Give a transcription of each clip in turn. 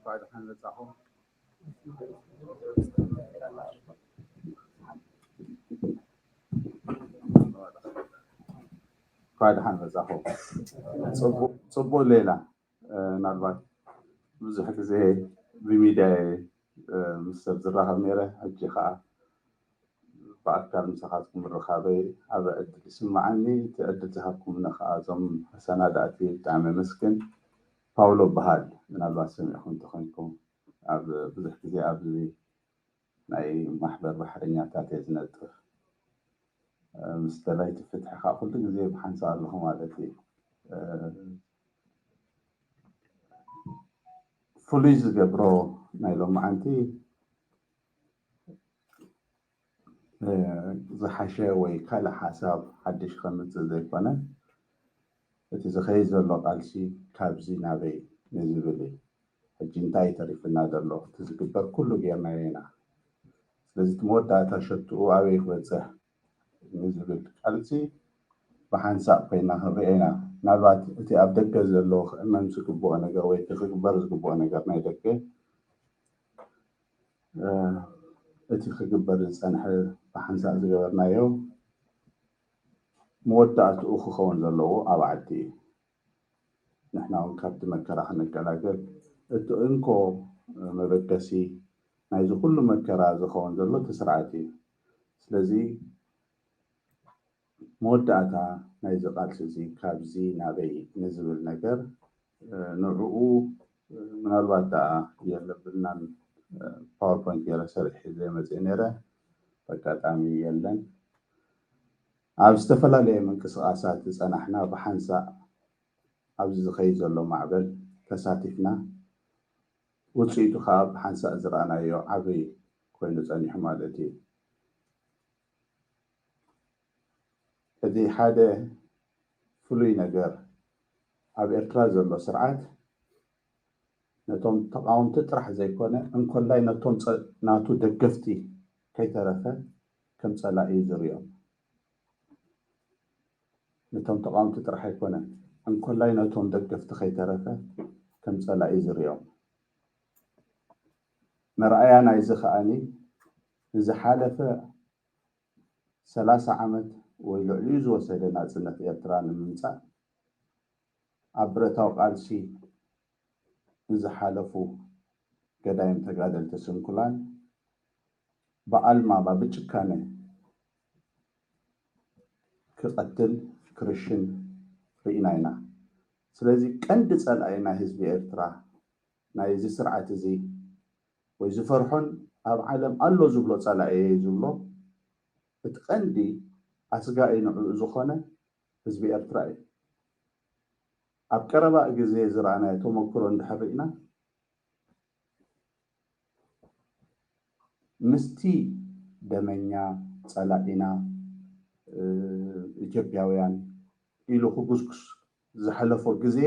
قاعد حنلصقهم قاعد حنلصقهم صبوا ليلة نالبات ብዙሕ ግዜ ብሚድያ ምስ ሰብ ዝራኸብ ነይረ ሕጂ ከዓ ብኣካል ምሳኻትኩም ምርኻበይ ኣብ ዕድል ይስማዓኒ እቲ ዕድል ዝሃብኩምና ከዓ እዞም ሰናዳእቲ ብጣዕሚ መስግን ፓውሎ በሃል ምናልባት ሰሚዕኩም እንተኮንኩም ኣብ ብዙሕ ግዜ ኣብዚ ናይ ማሕበር ባሕረኛታት እየ ዝነጥፍ ምስ ተላይቲ ፍትሒ ከዓ ኩሉ ግዜ ብሓንሳብ ኣለኹ ማለት እዩ ፍሉይ ዝገብሮ ናይ ሎሚ ዓንቲ ዝሓሸ ወይ ካልእ ሓሳብ ሓድሽ ከምፅእ ዘይኮነ እቲ ዝኸይድ ዘሎ ቃልሲ ካብዚ ናበይ ንዝብል እዩ ሕጂ እንታይ ተሪፍና ዘሎ እቲ ዝግበር ኩሉ ጌርናዮ ኢና ስለዚ እቲ መወዳእታ ሸትኡ ኣበይ ክበፅሕ ንዝብል ቃልሲ ብሓንሳብ ኮይና ክንሪኦ ኢና ምናልባት እቲ ኣብ ደገ ዘሎ ክእመን ዝግብኦ ነገር ወይ ክግበር ዝግብኦ ነገር ናይ ደገ እቲ ክግበር ዝፀንሐ ብሓንሳብ ዝገበርናዮ መወዳእትኡ ክኸውን ዘለዎ ኣብ ዓዲ እዩ ንሕና እውን ካብቲ መከራ ክንገላገል እቲ እንኮ መበገሲ ናይዚ ኩሉ መከራ ዝኸውን ዘሎ እቲ ስርዓት እዩ ስለዚ መወዳእታ ናይዚ ቃልሲ እዚ ካብዚ ናበይ ንዝብል ነገር ንዕኡ ምናልባት ደኣ የለብልናን ፓወርፖይንት ገይረ ሰሪሕ ዘይመፅእ ነይረ በአጋጣሚ የለን ኣብ ዝተፈላለየ ምንቅስቃሳት ዝፀናሕና ብሓንሳብ ኣብዚ ዝኸይድ ዘሎ ማዕበል ተሳቲፍና ውፅኢቱ ከዓ ብሓንሳብ ዝረኣናዮ ዓብይ ኮይኑ ፀኒሑ ማለት እዩ እዚ ሓደ ፍሉይ ነገር ኣብ ኤርትራ ዘሎ ስርዓት ነቶም ተቃወምቲ ጥራሕ ዘይኮነ እንኮላይ ነቶም ናቱ ደገፍቲ ከይተረፈ ከም ፀላኢ ዝርኦም ነቶም ተቃወምቲ ጥራሕ ኣይኮነን እንኮላይ ነቶም ደገፍቲ ከይተረፈ ከም ፀላኢ ዝርኦም መርኣያ ናይዚ ከዓኒ ንዝሓለፈ 30 ዓመት ወይ ልዕሊኡ ዝወሰደ ናፅነት ኤርትራ ንምምፃእ ኣብ ብረታዊ ቃልሲ ዝሓለፉ ገዳይም ተጋደልቲ ስንኩላን ብኣልማማ ብጭካነ ክቐትል ክርሽን ርኢና ኢና ስለዚ ቀንዲ ፀላኢ ናይ ህዝቢ ኤርትራ ናይዚ ስርዓት እዚ ወይ ዝፈርሖን ኣብ ዓለም ኣሎ ዝብሎ ፀላኢ ዝብሎ እቲ ቀንዲ ኣስጋኢ ንዕኡ ዝኾነ ህዝቢ ኤርትራ እዩ ኣብ ቀረባ ግዜ ዝረኣናዮ ተመክሮ እንድሕር ርኢና ምስቲ ደመኛ ፀላኢና ኢትዮጵያውያን ኢሉ ክጉስኩስ ዝሓለፎ ግዜ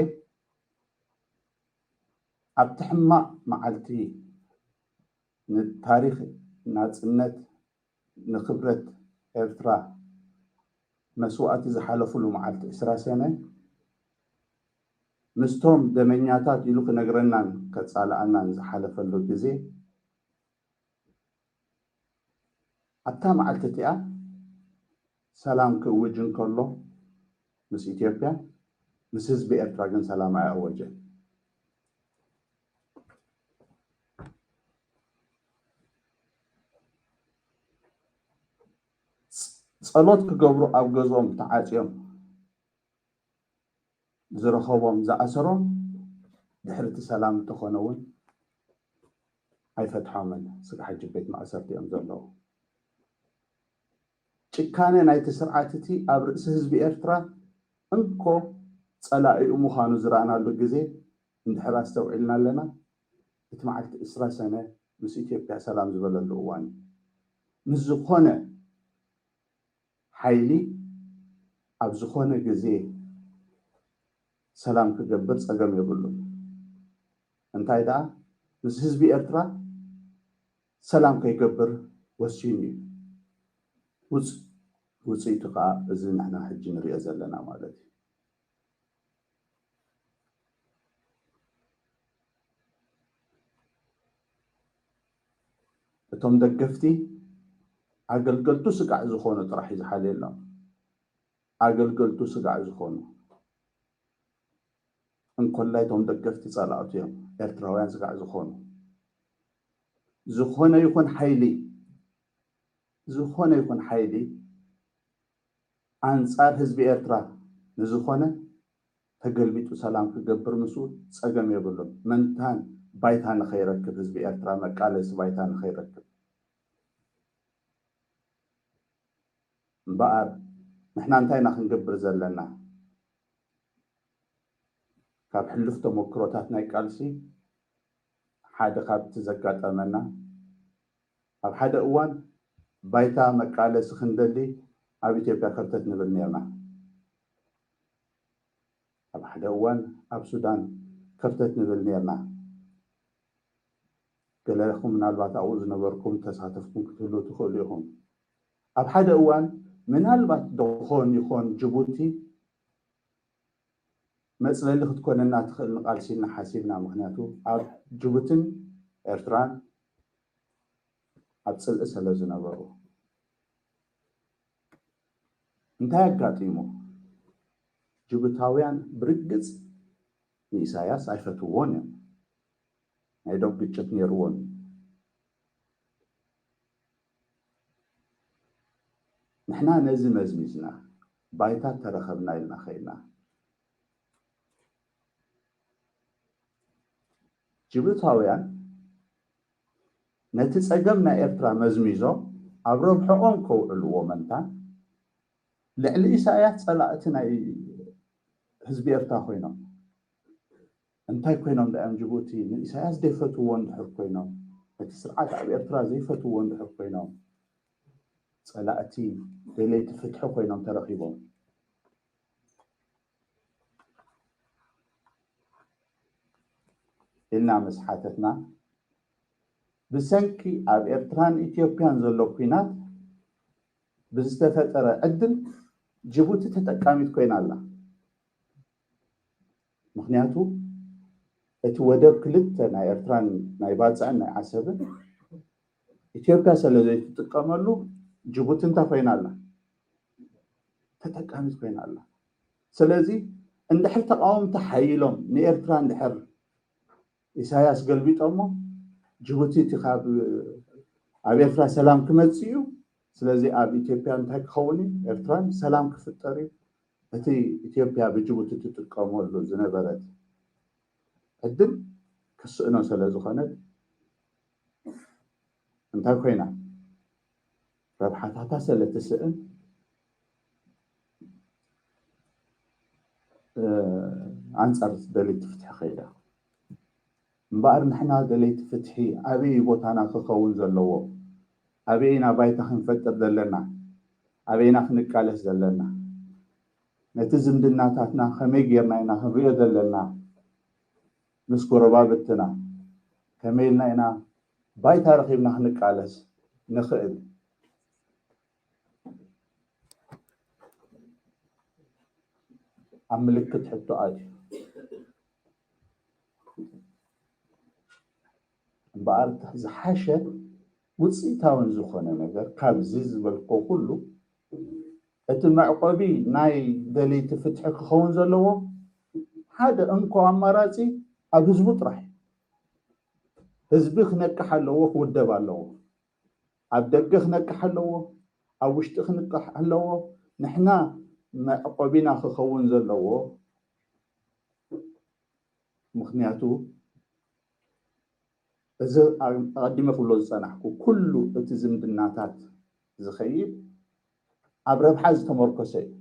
ኣብቲ ሕማቕ መዓልቲ ንታሪክ ናፅነት ንክብረት ኤርትራ መስዋእቲ ዝሓለፉሉ መዓልቲ 20 ሰነ ምስቶም ደመኛታት ኢሉ ክነግረናን ከፃልኣናን ዝሓለፈሉ ግዜ ኣብታ መዓልቲ እቲኣ ሰላም ክእውጅ እንከሎ ምስ ኢትዮጵያ ምስ ህዝቢ ኤርትራ ግን ሰላም ኣያወጀን ጸሎት ክገብሩ ኣብ ገዝኦም ተዓፅዮም ዝረኸቦም ዝኣሰሮም ድሕርቲ ሰላም እንተኾነ እውን ኣይፈትሖምን ስጋሕ ሕጂ ቤት ማእሰርቲ እዮም ዘለዉ ጭካነ ናይቲ ስርዓት እቲ ኣብ ርእሲ ህዝቢ ኤርትራ እንኮ ፀላኢኡ ምዃኑ ዝረኣናሉ ግዜ እንድሕር ኣስተውዒልና ኣለና እቲ መዓልቲ 20 ሰነ ምስ ኢትዮጵያ ሰላም ዝበለሉ እዋን ምስ ዝኾነ ሓይሊ ኣብ ዝኾነ ግዜ ሰላም ክገብር ፀገም የብሉን እንታይ ደኣ ምስ ህዝቢ ኤርትራ ሰላም ከይገብር ወሲኑ እዩ ውፅኢቱ ከዓ እዚ ንሕና ሕጂ ንሪኦ ዘለና ማለት እዩ እቶም ደገፍቲ ኣገልገልቱ ስጋዕ ዝኾኑ ጥራሕ ዝሓልየሎም ኣገልገልቱ ስጋዕ ዝኾኑ እንኮላይ እቶም ደገፍቲ ጸላእቱ እዮም ኤርትራውያን ስጋዕ ዝኾኑ ዝኾነ ይኹን ሓይሊ ኣንጻር ህዝቢ ኤርትራ ንዝኾነ ተገልቢጡ ሰላም ክገብር ምስኡ ፀገም የብሉን መንታን ባይታ ንኸይረክብ ህዝቢ ኤርትራ መቃለሲ ባይታ ንኸይረክብ እምበኣር ንሕና እንታይ ኢና ክንገብር ዘለና ካብ ሕልፍ ተሞክሮታት ናይ ቃልሲ ሓደ ካብቲ ዘጋጠመና ኣብ ሓደ እዋን ባይታ መቃለሲ ክንደሊ ኣብ ኢትዮጵያ ከርተት ንብል ነርና ኣብ ሓደ እዋን ኣብ ሱዳን ከርተት ንብል ነርና ገለኹም ምናልባት ኣብኡ ዝነበርኩም ተሳተፍኩም ክትህሉ ትኽእሉ ኢኹም ኣብ ሓደ እዋን ምናልባት ድኾን ይኾን ጅቡቲ መፅለሊ ክትኮነና ትኽእል ንቃልሲና ሓሲብና ምክንያቱ ኣብ ጅቡትን ኤርትራን ኣብ ፅልኢ ስለ ዝነበሩ እንታይ ኣጋጢሙ ጅቡታውያን ብርግፅ ንኢሳያስ ኣይፈትዎን እዮም ናይ ዶብ ግጭት ነይርዎን ንሕና ነዚ መዝሚዝና ባይታ ተረኸብና ኢልና ኸይድና ጅቡታውያን ነቲ ፀገም ናይ ኤርትራ መዝሚዞም ኣብ ረብሕኦም ከውዕልዎ መንታን ልዕሊ ኢሳያስ ጸላእቲ ናይ ህዝቢ ኤርትራ ኮይኖም እንታይ ኮይኖም ዳኣም ጅቡቲ ንኢሳያስ ዘይፈትዎ እንድሕር ኮይኖም እቲ ስርዓት ኣብ ኤርትራ ዘይፈትዎ እንድሕር ኮይኖም ጸላእቲ ደለይቲ ፍትሒ ኮይኖም ተረኺቦም ኢልና መስሓተትና ብሰንኪ ኣብ ኤርትራን ኢትዮጵያን ዘሎ ኩናት ብዝተፈጠረ ዕድል ጅቡቲ ተጠቃሚት ኮይና ኣላ ምክንያቱ እቲ ወደብ ክልተ ናይ ኤርትራን ናይ ባፅዕን ናይ ዓሰብን ኢትዮጵያ ስለዘይትጥቀመሉ ጅቡቲ እንታይ ኮይና ኣላ ተጠቃሚት ኮይና ኣላ ስለዚ እንድሕር ተቃወምቲ ሓይሎም ንኤርትራ እንድሕር ኢሳያስ ገልቢጦሞ ጅቡቲ እቲ ካብ ኣብ ኤርትራ ሰላም ክመፅእ እዩ ስለዚ ኣብ ኢትዮጵያ እንታይ ክኸውን ኤርትራን ሰላም ክፍጠር እዩ እቲ ኢትዮጵያ ብጅቡቲ ትጥቀመሉ ዝነበረት ዕድል ክስእኖ ስለ ዝኾነት እንታይ ኮይና ረብሓታታ ስለ ትስእን ኣንጻር ደለይቲ ፍትሒ ኸይዳ እምበኣር ንሕና ደለይቲ ፍትሒ ኣበይ ቦታና ክኸውን ዘለዎ ኣበይና ባይታ ክንፈጥር ዘለና ኣበይና ክንቃለስ ዘለና ነቲ ዝምድናታትና ከመይ ጌርና ኢና ክንሪኦ ዘለና ምስ ጎረባብትና ከመይ ኢልና ኢና ባይታ ረኺብና ክንቃለስ ንኽእል ኣብ ምልክት ሕቶ ኣትዩ እምበኣር ዝሓሸ ውፅኢታውን ዝኾነ ነገር ካብዚ ዝበልኮ ኩሉ እቲ መዕቆቢ ናይ ደለይቲ ፍትሒ ክኸውን ዘለዎ ሓደ እንኮ ኣማራፂ ኣብ ህዝቡ ጥራሕ ህዝቢ ክነቅሕ ኣለዎ ክውደብ ኣለዎ ኣብ ደገ ክነቅሕ ኣለዎ ኣብ ውሽጢ ክነቅሕ ኣለዎ ንሕና መዕቆቢና ክኸውን ዘለዎ ምክንያቱ እዚ ኣቀዲመ ክብሎ ዝፀናሕኩ ኩሉ እቲ ዝምድናታት ዝኸይድ ኣብ ረብሓ ዝተመርኮሰ እዩ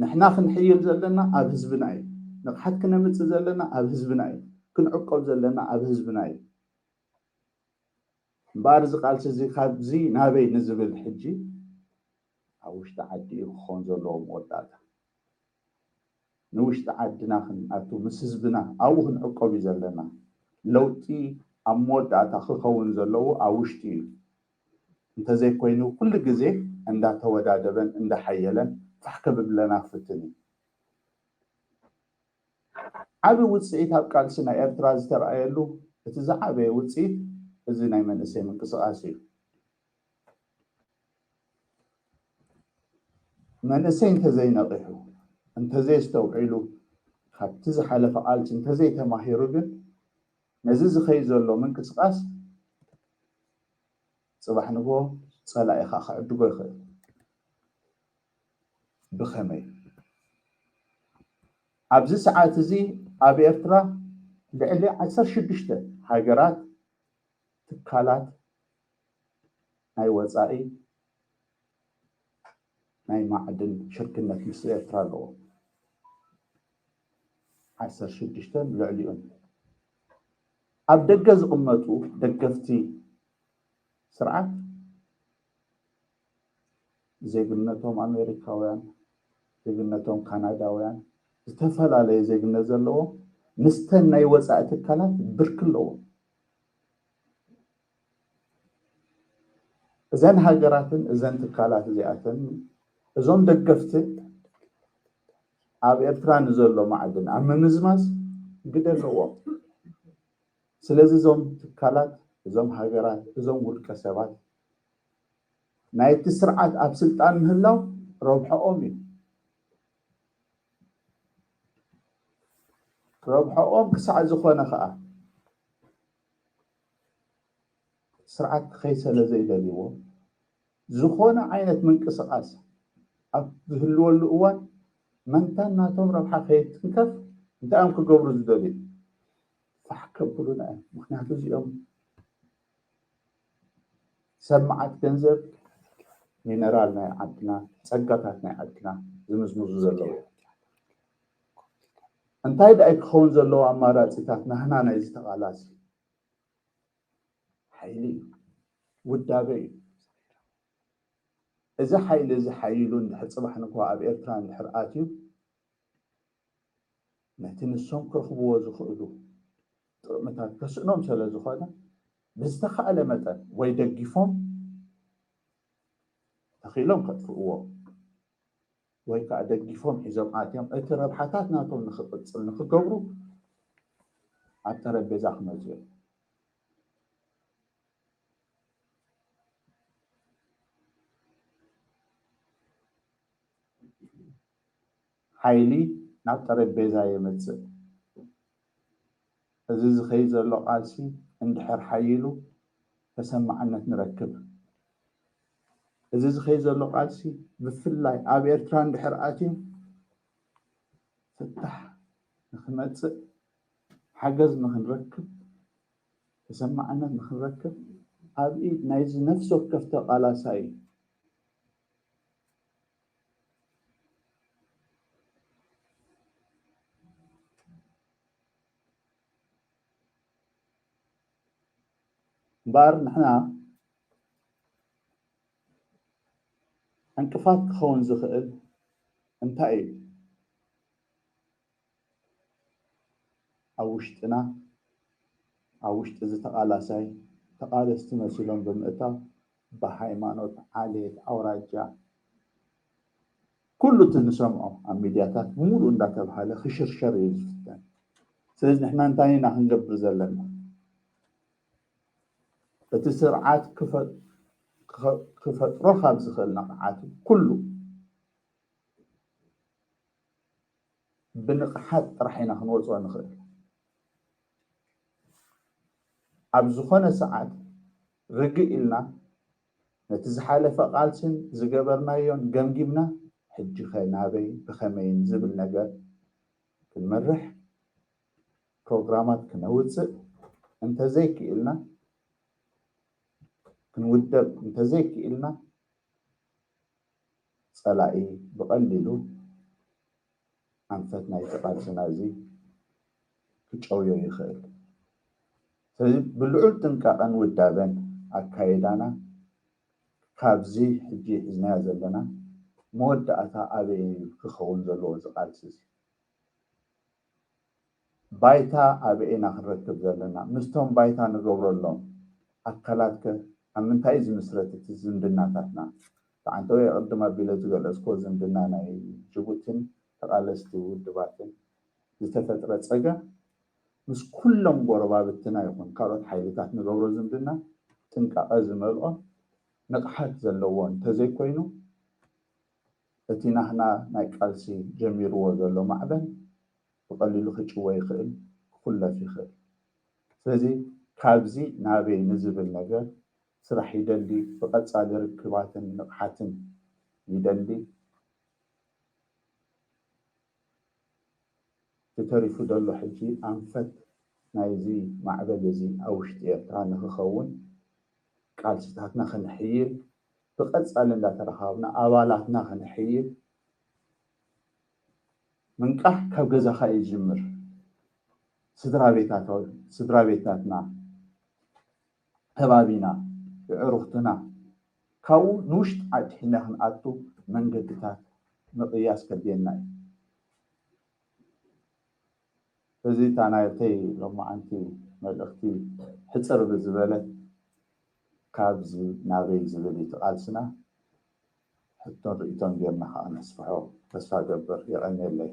ንሕና ክንሕይል ዘለና ኣብ ህዝብና እዩ ንቕሓት ክነምፅእ ዘለና ኣብ ህዝብና እዩ ክንዕቀብ ዘለና ኣብ ህዝብና እዩ እምበኣር እዚ ቃልሲ እዚ ካብዚ ናበይ ንዝብል ሕጂ ኣብ ውሽጢ ዓዲ እዩ ክኸውን ዘለዎ መወዳእታ ንውሽጢ ዓድና ክንኣቱ ምስ ህዝብና ኣብኡ ክንዕቀብ እዩ ዘለና ለውጢ ኣብ መወዳእታ ክኸውን ዘለዎ ኣብ ውሽጢ እዩ እንተዘይኮይኑ ኩሉ ግዜ እንዳተወዳደበን እንዳሓየለን ፋሕ ከብለና ክፍትን እዩ ዓብ ውፅኢት ኣብ ቃልሲ ናይ ኤርትራ ዝተረኣየሉ تزعبه وصيت እዚ ናይ መንእሰይ ምንቅስቃስ እዩ መንእሰይ እንተዘይነቂሑ እንተዘይስተውዒሉ ካብቲ ዝሓለፈ ቃልሲ እንተዘይተማሂሩ ግን ነዚ ዝኸይ ዘሎ ምንቅስቃስ ፅባሕ ንጎ ፀላኢኻ ክዕድጎ ይኽእል ብኸመይ ኣብዚ ሰዓት እዚ ኣብ ኤርትራ ልዕሊ 16 ሃገራት ትካላት ናይ ወፃኢ ናይ ማዕድን ሽርክነት ምስ ኤርትራ ኣለዎ 16 ልዕሊኡን ኣብ ደገ ዝቕመጡ ደገፍቲ ስርዓት ዜግነቶም ኣሜሪካውያን ዜግነቶም ካናዳውያን ዝተፈላለየ ዜግነት ዘለዎ ምስተን ናይ ወፃኢ ትካላት ብርክ ኣለዎ እዘን ሃገራትን እዘን ትካላት እዚኣተን እዞም ደገፍቲ ኣብ ኤርትራ ንዘሎ ማዕድን ኣብ ምምዝማዝ ግደ ኣለዎም ስለዚ እዞም ትካላት እዞም ሃገራት እዞም ውልቀ ሰባት ናይቲ ስርዓት ኣብ ስልጣን ምህላው ረብሐኦም እዩ ረብሐኦም ክሳዕ ዝኾነ ከዓ ስርዓት ከይሰለ ዘይደልይዎ ዝኾነ ዓይነት ምንቅስቃስ ኣብ ዝህልወሉ እዋን መንታ ናቶም ረብሓ ከይትንከፍ እንታይ እዮም ክገብሩ ዝደልዩ ፋሕ ከብሉና እዮም ምክንያቱ እዚኦም ሰማዓት ገንዘብ ሚነራል ናይ ዓድና ፀጋታት ናይ ዓድና ዝምዝምዙ ዘለዉ እንታይ ደኣይ ክኸውን ዘለዎ ኣማራፂታት ናህና ናይ ዝተቓላሲ ሓይሊ ውዳበ እዩ እዚ ሓይሊ እዚ ሓይሉ እንድሕር ፅባሕ ንኳ ኣብ ኤርትራ እንድሕር ኣትዩ ነቲ ንሶም ክረኽብዎ ዝኽእሉ ጥቕምታት ከስእኖም ስለ ዝኾነ ብዝተኸኣለ መጠን ወይ ደጊፎም ተኺሎም ከጥፍእዎ ወይ ከዓ ደጊፎም ሒዞም ኣትዮም እቲ ረብሓታት ናቶም ንኽቕፅል ንኽገብሩ ኣብ ጠረጴዛ ክመፁ እዮም ሓይሊ ናብ ጠረጴዛ የመፅእ እዚ ዝኸይድ ዘሎ ቃልሲ እንድሕር ሓይሉ ተሰማዕነት ንረክብ እዚ ዝኸይድ ዘሎ ቃልሲ ብፍላይ ኣብ ኤርትራ እንድሕር ኣትዩ ፍታሕ ንክመፅእ ሓገዝ ንክንረክብ ተሰማዕነት ንክንረክብ ኣብ ኢድ ናይዚ ነፍሲ ወከፍ ተቓላሳይ እዩ እምበር ንሕና እንቅፋት ክኸውን ዝኽእል እንታይ እዩ ኣብ ውሽጥና ኣብ ውሽጢ እዚ ተቓላሳይ ተቓለስቲ መሲሎም ብምእታው ብሃይማኖት ዓሌት ኣውራጃ ኩሉ እቲ ንሰምዖ ኣብ ሚድያታት ሙሉእ እንዳተባሃለ ክሽርሸር እዩ ዝፍተን ስለዚ ንሕና እንታይ ኢና ክንገብር ዘለና እቲ ስርዓት ክፈጥሮ ካብ ዝኽእል ነቕዓት ኩሉ ብንቕሓት ጥራሕ ኢና ክንወፅኦ ንኽእል ኣብ ዝኾነ ሰዓት ርግእ ኢልና ነቲ ዝሓለፈ ቃልስን ዝገበርናዮን ገምጊምና ሕጂ ኸ ናበይ ብኸመይን ዝብል ነገር ክንመርሕ ፕሮግራማት ክነውፅእ እንተዘይክኢልና ክንውደብ እንተዘይክኢልና ፀላኢ ብቐሊሉ ኣንፈት ናይቲ ቃልስና እዚ ክጨውዮ ይኽእል ስለዚ ብልዑል ጥንቃቐን ውዳበን ኣካይዳና ካብዚ ሕጂ ሒዝናዮ ዘለና መወዳእታ ኣበይ ክኸውን ዘለዎ ዝቃልሲ እዚ ባይታ ኣበይና ክንረክብ ዘለና ምስቶም ባይታ ንገብረሎም ኣካላት ከ ኣብ ምንታይ ዝምስረት እቲ ዝምድናታትና ተዓንተ ወይ ቅድም ኣቢለ ዝገለጽኮ ዝምድና ናይ ጅቡትን ተቓለስቲ ውድባትን ዝተፈጥረ ፀገም مس كلهم قربابتنا يكون كارت حيلتات نقبرو زمدنا تنكا أزملقا نقحات زلوان تزي كوينو اتينا هنا نايك ألسي جميرو وزلو معبن وقليلو خيشو يخيل كله في خير فزي كابزي نابي نزب النجار سرح يدلي فقط صادر ركباتن نقحاتن يدلي تتريفو دلو حجي أنفت نايزي معبد زي أوشت إيرتران نخخون قال ستاتنا خنحيل فقط صالن لا ترخابنا أوالاتنا خنحيل من قح كبغزا خاي جمر سدرا بيتاتنا هبابينا عروختنا كاو نوشت عدحنا خنقاتو من قدتات مقياس كدينا فزي تانايتي لما أنتي ملأختي حصر بزبالة كابزي نابي زبالي تقالسنا حتى رئيتان بيرنا خانا سفحو تسفى قبر يغني اللي